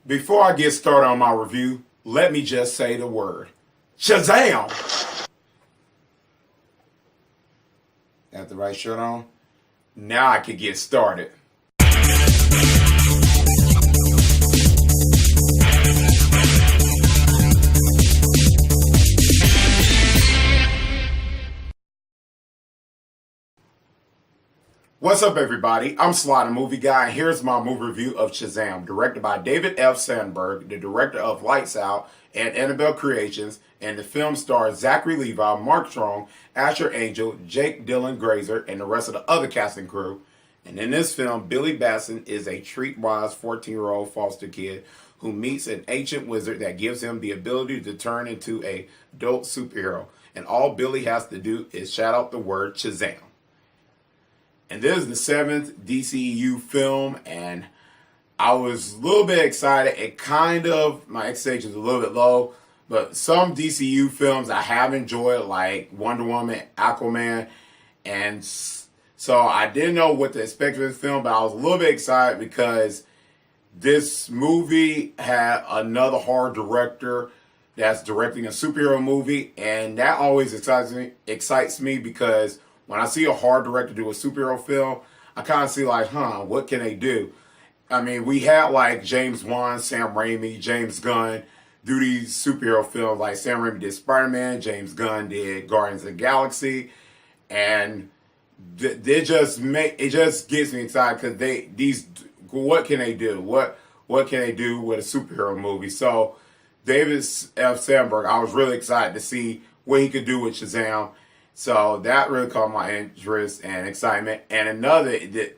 Before I get started on my review, let me just say the word. Shazam! Got the right shirt on? Now I can get started. What's up, everybody? I'm Sly The Movie Guy, and here's my movie review of Shazam, directed by David F. Sandberg, the director of Lights Out and Annabelle Creations, and the film stars Zachary Levi, Mark Strong, Asher Angel, Jake Dylan Grazer, and the rest of the other casting crew. And in this film, Billy Batson is a streetwise 14-year-old foster kid who meets an ancient wizard that gives him the ability to turn into an adult superhero. And all Billy has to do is shout out the word Shazam. And this is the 7th DCEU film, and I was a little bit excited. My expectations a little bit low, but some DCU films I have enjoyed, like Wonder Woman, Aquaman, and so I didn't know what to expect from this film, but I was a little bit excited because this movie had another horror director that's directing a superhero movie, and that always excites me because when I see a horror director do a superhero film, I kind of see like, what can they do? I mean, we had like James Wan, Sam Raimi, James Gunn do these superhero films. Like Sam Raimi did Spider-Man, James Gunn did Guardians of the Galaxy, and it just gets me excited because what can they do? What can they do with a superhero movie? So David F. Sandberg, I was really excited to see what he could do with Shazam. So that really caught my interest and excitement. And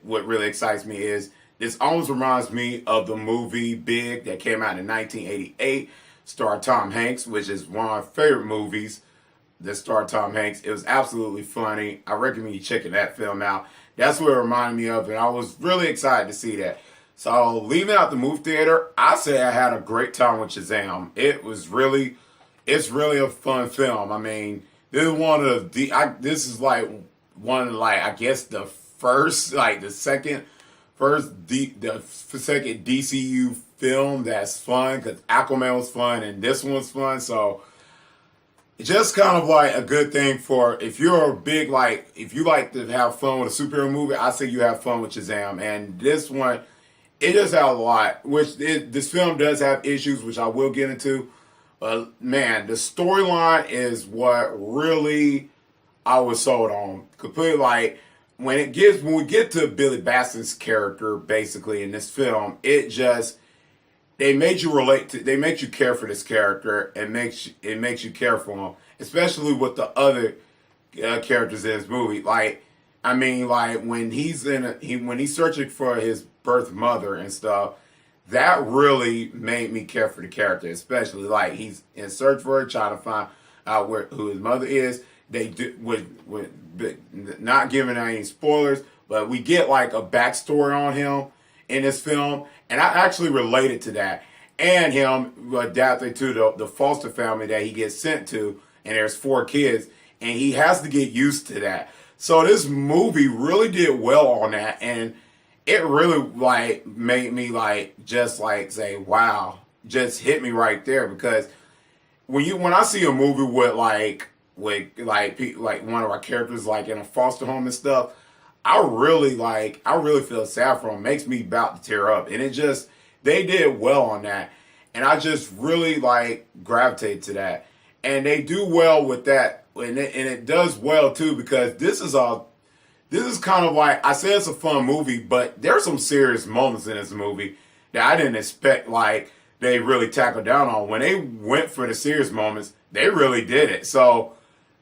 what really excites me is this almost reminds me of the movie Big that came out in 1988, starred Tom Hanks, which is one of my favorite movies that starred Tom Hanks. It was absolutely funny. I recommend you checking that film out. That's what it reminded me of, and I was really excited to see that. So leaving out the movie theater, I say I had a great time with Shazam. It's really a fun film. I mean, this is one of the I guess the second DCU film that's fun, because Aquaman was fun and this one was fun. So it's just kind of like a good thing for if you're a big, if you like to have fun with a superhero movie, I say you have fun with Shazam. And this one, it just has a lot, this film does have issues, which I will get into. But man, the storyline is what really I was sold on. Completely, when we get to Billy Batson's character, basically in this film, they make you care for this character, and it makes you care for him, especially with the other characters in this movie. When he's searching for his birth mother and stuff. That really made me care for the character, especially he's in search for her, trying to find out who his mother is. They do with not giving any spoilers, but we get a backstory on him in this film, and I actually related to that and him adapting to the foster family that he gets sent to, and there's 4 kids, and he has to get used to that. So this movie really did well on that, and it really made me say, wow, just hit me right there, because when I see a movie with one of our characters in a foster home and stuff, I really feel sad for them. It makes me about to tear up, and they did well on that, and I just really gravitate to that, and they do well with that, and it does well too, because this is kind of I say it's a fun movie, but there's some serious moments in this movie that I didn't expect they really tackled down on. When they went for the serious moments, they really did it. So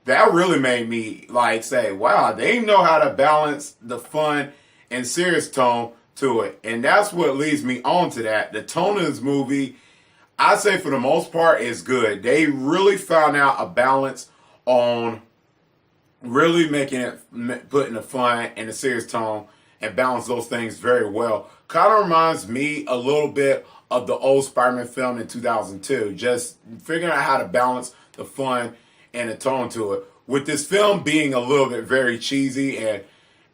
that really made me say, wow, they know how to balance the fun and serious tone to it. And that's what leads me on to that. The tone of this movie, I say for the most part, is good. They really found out a balance on really putting the fun and the serious tone and balance those things very well. Kind of reminds me a little bit of the old Spider-Man film in 2002. Just figuring out how to balance the fun and the tone to it. With this film being a little bit very cheesy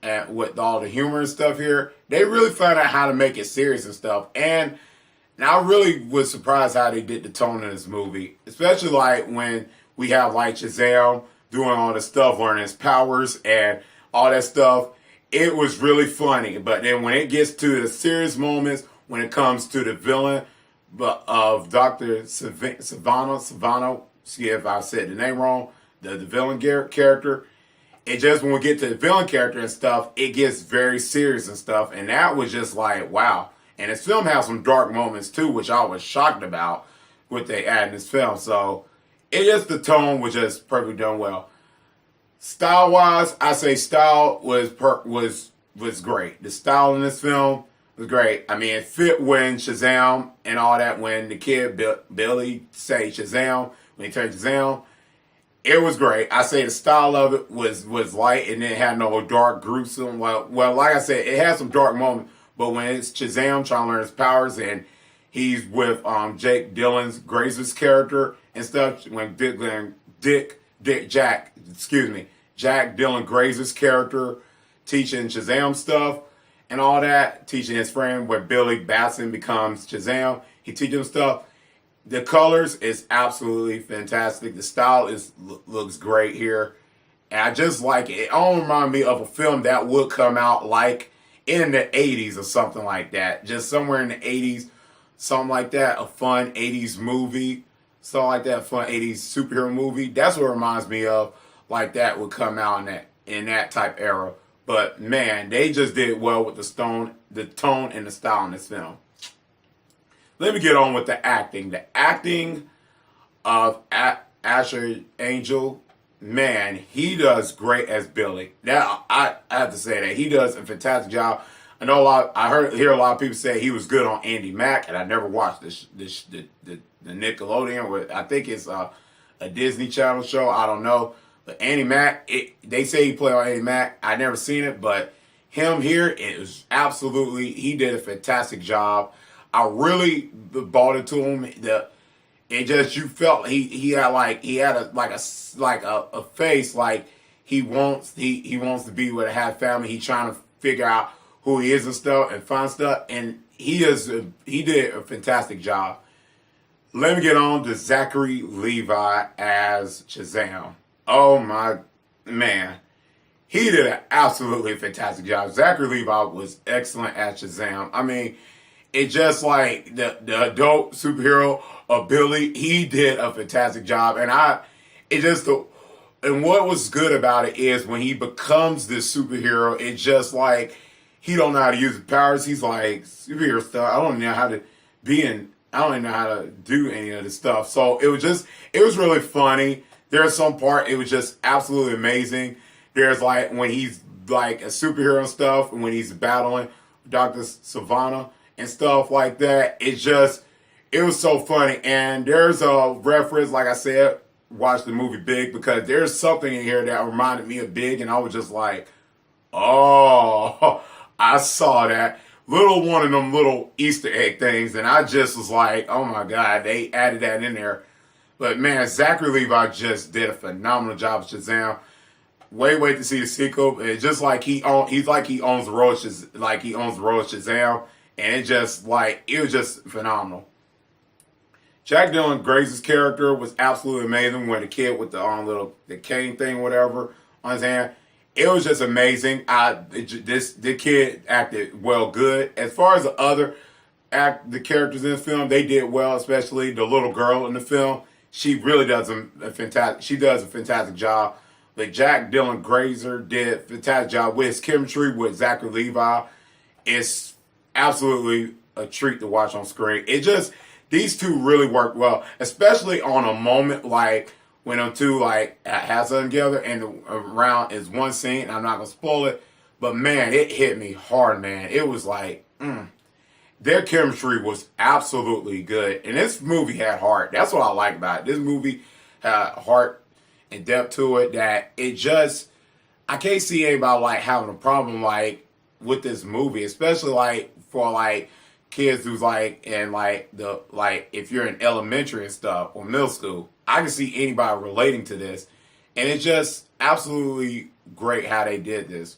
and with all the humor and stuff here, they really found out how to make it serious and stuff. And And I really was surprised how they did the tone in this movie, especially like when we have like Shazam doing all the stuff, learning his powers and all that stuff. It was really funny, but then when it gets to the serious moments, when it comes to the villain of Dr. Savannah, see if I said the name wrong, the villain character, it just, when we get to the villain character and stuff, it gets very serious and stuff, and that was just like, wow. And this film has some dark moments too, which I was shocked about what they add in this film. So it just, the tone was just perfectly done well. Style wise, I say style was great. The style in this film was great. I mean, it fit when Shazam and all that, when the kid Billy say Shazam, when he turned Shazam, it was great. I say the style of it was light and it had no dark, gruesome. Well, like I said, it had some dark moments. But when it's Shazam trying to learn his powers and he's with Jake Dylan's Grazer's character and stuff, when Jack Dylan Grazer's character teaching Shazam stuff and all that, teaching his friend where Billy Batson becomes Shazam, he teaches him stuff. The colors is absolutely fantastic. The style looks great here. And I just like it. It all reminds me of a film that would come out like in the 80s or something like that. Just somewhere in the 80s, something like that. A fun 80s movie, something like that, fun 80s superhero movie. That's what it reminds me of. Like that would come out in that type era. But man, they just did well with the tone and the style in this film. Let me get on with the acting. The acting of Asher Angel, man, he does great as Billy. Now I have to say that he does a fantastic job. I know hear a lot of people say he was good on Andy Mack, and I never watched the Nickelodeon. I think it's a Disney Channel show. I don't know, but Andy Mack, they say he played on Andy Mack. I never seen it, but him here, it was absolutely, he did a fantastic job. I really bought it to him. It just, you felt he had a face like he wants to be with a happy family. He trying to figure out who he is and stuff and find stuff, and he did a fantastic job. Let me get on to Zachary Levi as Shazam. Oh my man, he did an absolutely fantastic job. Zachary Levi was excellent as Shazam. I mean, it just like the adult superhero of Billy, he did a fantastic job. And what was good about it is when he becomes this superhero, it's just like he don't know how to use his powers. He's like, superhero stuff, I don't know how to I don't even know how to do any of this stuff. So it was really funny. There's some part, it was just absolutely amazing. There's like when he's like a superhero and stuff, and when he's battling Dr. Savannah and stuff like that. It was so funny. And there's a reference, like I said, watch the movie Big, because there's something in here that reminded me of Big, and I was just like, oh, I saw that. One of them little Easter egg things, and I just was like, oh my God, they added that in there. But man, Zachary Levi just did a phenomenal job of Shazam. Wait to see the sequel. It's just like he owns the role of Shazam. And it was just phenomenal. Jack Dylan Grazer's character was absolutely amazing when the kid with the cane thing, whatever, on his hand. It was just amazing. The kid acted well good. As far as the characters in the film, they did well, especially the little girl in the film. She really does a fantastic job. But Jack Dylan Grazer did a fantastic job with his chemistry with Zachary Levi. It's absolutely a treat to watch on screen. These two really work well, especially on a moment like when them two have something together and around is one scene. I'm not gonna spoil it, but man, it hit me hard, man. It was like, their chemistry was absolutely good, and this movie had heart. That's what I like about it. This movie had heart and depth to it that I can't see anybody having a problem with this movie, especially for kids who's if you're in elementary and stuff or middle school. I can see anybody relating to this, and it's just absolutely great how they did this.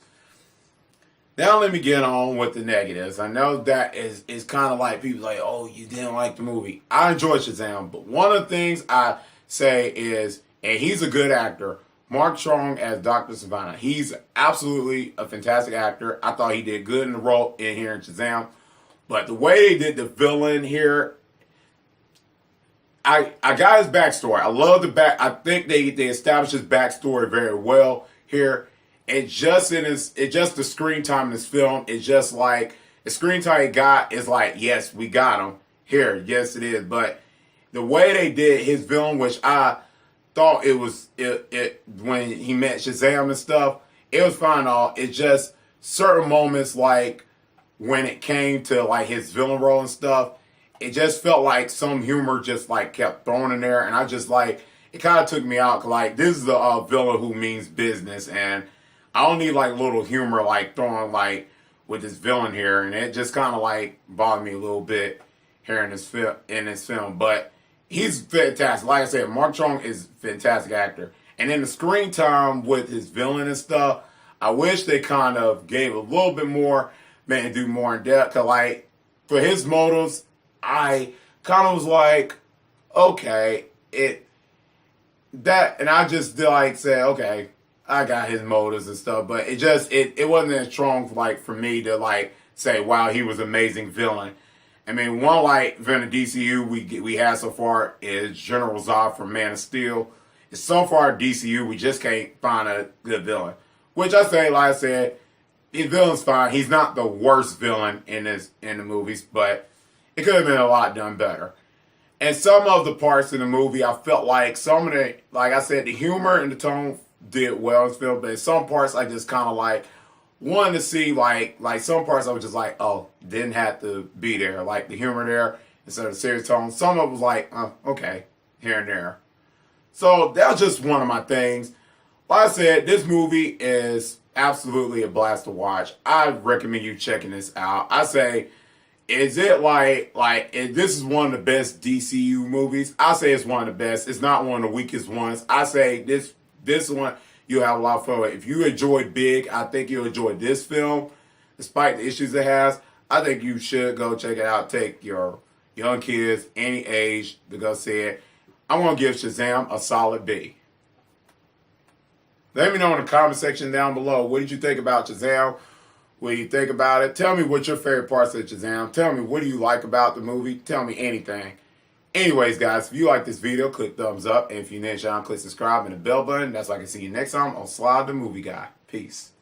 Now let me get on with the negatives. I know that is kind of like people like, oh, you didn't like the movie. I enjoyed Shazam, but one of the things I say is, and he's a good actor, Mark Strong as Dr. Savannah. He's absolutely a fantastic actor. I thought he did good in the role in here in Shazam. But the way they did the villain here, I got his backstory. I love the back. I think they established his backstory very well here. It just the screen time in this film. It's just like the screen time he got is like, yes, we got him here. Yes, it is. But the way they did his villain, which I thought it when he met Shazam and stuff, it was fine. All it's just certain moments like when it came to like his villain role and stuff, it just felt like some humor just like kept thrown in there, and I just like it kind of took me out. 'Cause, like this is a villain who means business, and I don't need like little humor like throwing like with this villain here, and it just kind of like bothered me a little bit here in this film. But he's fantastic. Like I said, Mark Strong is a fantastic actor, and in the screen time with his villain and stuff, I wish they kind of gave a little bit more, man, do more in depth. 'Cause like for his motives, I kind of was like, okay, and I just like say, okay, I got his motives and stuff, but it wasn't as strong like for me to like say, wow, he was an amazing villain. I mean, one like villain DCU we had so far is General Zod from Man of Steel. And so far DCU we just can't find a good villain, which I say, like I said, his villain's fine. He's not the worst villain in the movies, but it could have been a lot done better. And some of the parts in the movie, I felt like some of the, like I said, the humor and the tone did well in this film, but in some parts I just kind of like wanted to see like some parts I was just like, oh, didn't have to be there. Like the humor there instead of the serious tone. Some of it was like, okay, here and there. So that was just one of my things. Like I said, this movie is absolutely a blast to watch. I recommend you checking this out. I say, is it like if this is one of the best DCU movies? I say it's one of the best. It's not one of the weakest ones. I say this one you'll have a lot of fun with. If you enjoyed Big, I think you'll enjoy this film, despite the issues it has. I think you should go check it out. Take your young kids, any age, to go see it. I'm gonna give Shazam a solid B. Let me know in the comment section down below. What did you think about Shazam? What do you think about it? Tell me what your favorite parts of Shazam. Tell me what do you like about the movie. Tell me anything. Anyways, guys, if you like this video, click thumbs up. And if you're new to the channel, click subscribe and the bell button. That's so I can see you next time on Sly the Movie Guy. Peace.